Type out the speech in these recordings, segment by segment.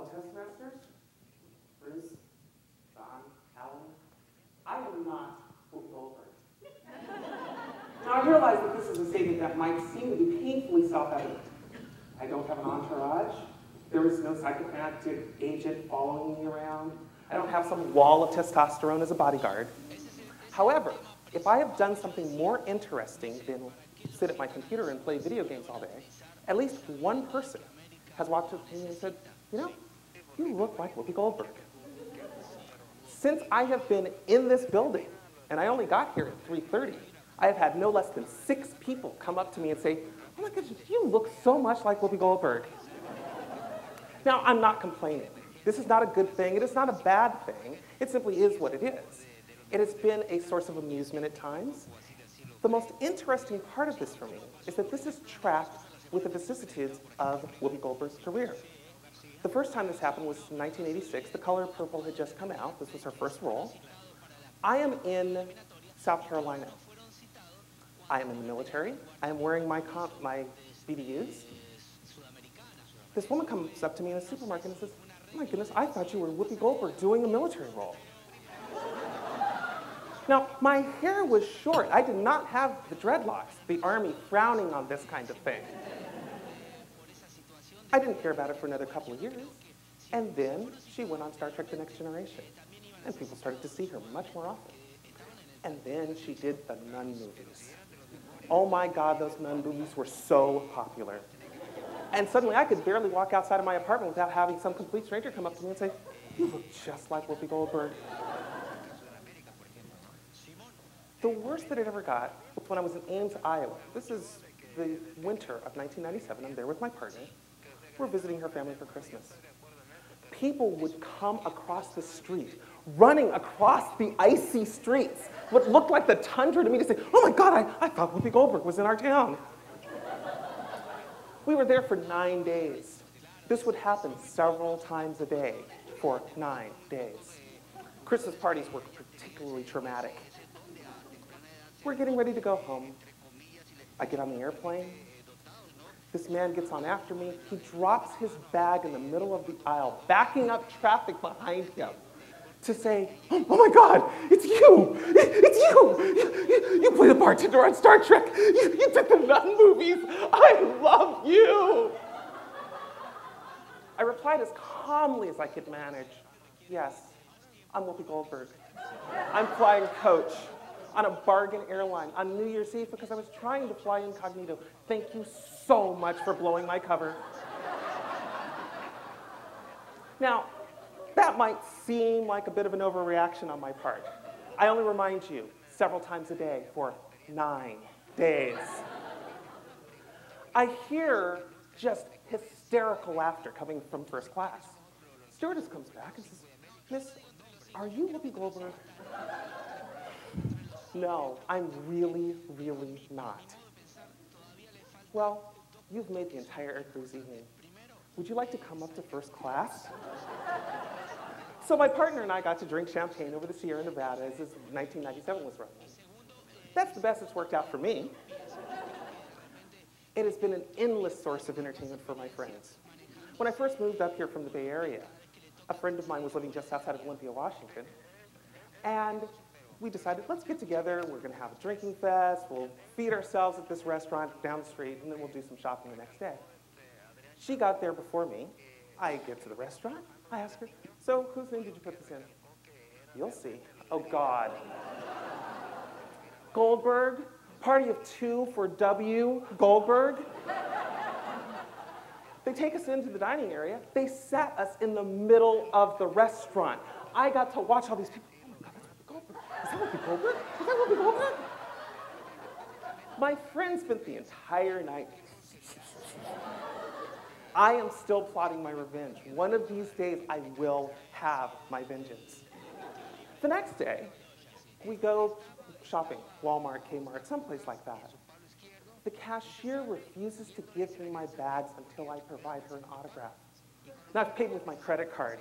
Hello, Toastmasters. Bruce, John, Alan. I am not Whoopi Goldberg. Now, I realize that this is a statement that might seem to be painfully self-evident. I don't have an entourage. There is no psychopathic agent following me around. I don't have some wall of testosterone as a bodyguard. However, if I have done something more interesting than sit at my computer and play video games all day, at least one person has walked up to me and said, you know, you look like Whoopi Goldberg. Since I have been in this building, and I only got here at 3:30, I have had no less than 6 people come up to me and say, oh my goodness, you look so much like Whoopi Goldberg. Now, I'm not complaining. This is not a good thing. It is not a bad thing. It simply is what it is. It has been a source of amusement at times. The most interesting part of this for me is that this is tracked with the vicissitudes of Whoopi Goldberg's career. The first time this happened was in 1986. The Color Purple had just come out. This was her first role. I am in South Carolina. I am in the military. I am wearing my BDUs. This woman comes up to me in a supermarket and says, oh my goodness, I thought you were Whoopi Goldberg doing a military role. Now, my hair was short. I did not have the dreadlocks, the Army frowning on this kind of thing. I didn't care about it for another couple of years. And then she went on Star Trek: The Next Generation. And people started to see her much more often. And then she did the Nun movies. Oh my God, those Nun movies were so popular. And suddenly I could barely walk outside of my apartment without having some complete stranger come up to me and say, you look just like Whoopi Goldberg. The worst that it ever got was when I was in Ames, Iowa. This is the winter of 1997. I'm there with my partner. We're visiting her family for Christmas. People would come across the street, running across the icy streets, what looked like the tundra to me to say, oh my God, I thought Whoopi Goldberg was in our town. We were there for 9 days. This would happen several times a day for 9 days. Christmas parties were particularly traumatic. We're getting ready to go home. I get on the airplane. This man gets on after me. He drops his bag in the middle of the aisle, backing up traffic behind him to say, oh my God, it's you! It's you! You play the bartender on Star Trek. You did the Nun movies. I love you! I replied as calmly as I could manage, yes, I'm Whoopi Goldberg. I'm flying coach on a bargain airline on New Year's Eve because I was trying to fly incognito. Thank you so much for blowing my cover. Now, that might seem like a bit of an overreaction on my part. I only remind you several times a day for 9 days. I hear just hysterical laughter coming from first class. Stewardess comes back and says, Miss, are you Whoopi Goldberg? No, I'm really, really not. Well, you've made the entire air crew's evening. Would you like to come up to first class? So my partner and I got to drink champagne over the Sierra Nevada as 1997 was running. That's the best it's worked out for me. It has been an endless source of entertainment for my friends. When I first moved up here from the Bay Area, a friend of mine was living just outside of Olympia, Washington, and we decided, let's get together, we're gonna have a drinking fest, we'll feed ourselves at this restaurant down the street, and then we'll do some shopping the next day. She got there before me. I get to the restaurant, I ask her, so whose name did you put this in? You'll see. Oh God. Goldberg, party of 2 for W, Goldberg. They take us into the dining area. They sat us in the middle of the restaurant. I got to watch all these people. Is that Whoopi Goldberg? Is that Whoopi Goldberg? My friend spent the entire night. I am still plotting my revenge. One of these days, I will have my vengeance. The next day, we go shopping, Walmart, Kmart, someplace like that. The cashier refuses to give me my bags until I provide her an autograph. Now, I've paid with my credit card.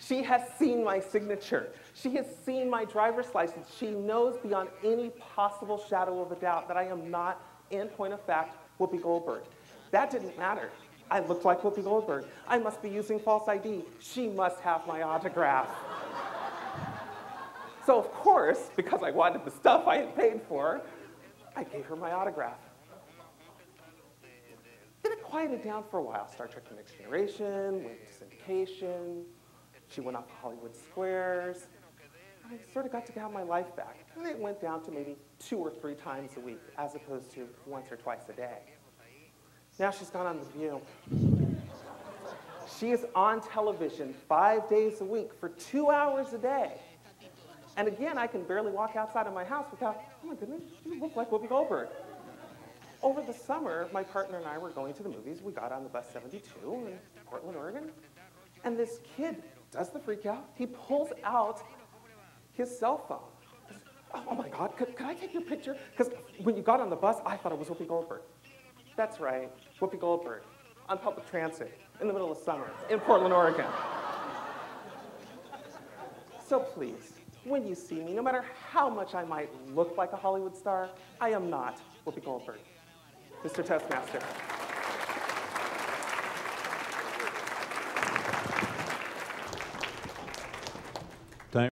She has seen my signature. She has seen my driver's license. She knows beyond any possible shadow of a doubt that I am not, in point of fact, Whoopi Goldberg. That didn't matter. I looked like Whoopi Goldberg. I must be using false ID. She must have my autograph. So of course, because I wanted the stuff I had paid for, I gave her my autograph. Then it quieted down for a while. Star Trek: The Next Generation, went to syndication. She went off to Hollywood Squares. I sort of got to have my life back. And it went down to maybe 2 or 3 times a week, as opposed to once or twice a day. Now she's gone on The View. She is on television 5 days a week for 2 hours a day. And again, I can barely walk outside of my house without, oh my goodness, you look like Whoopi Goldberg. Over the summer, my partner and I were going to the movies. We got on the bus 72 in Portland, Oregon. And this kid does the freak out. He pulls out his cell phone. Oh my God, could I take your picture? Because when you got on the bus, I thought it was Whoopi Goldberg. That's right, Whoopi Goldberg, on public transit, in the middle of summer, in Portland, Oregon. So please, when you see me, no matter how much I might look like a Hollywood star, I am not Whoopi Goldberg. Mr. Toastmaster.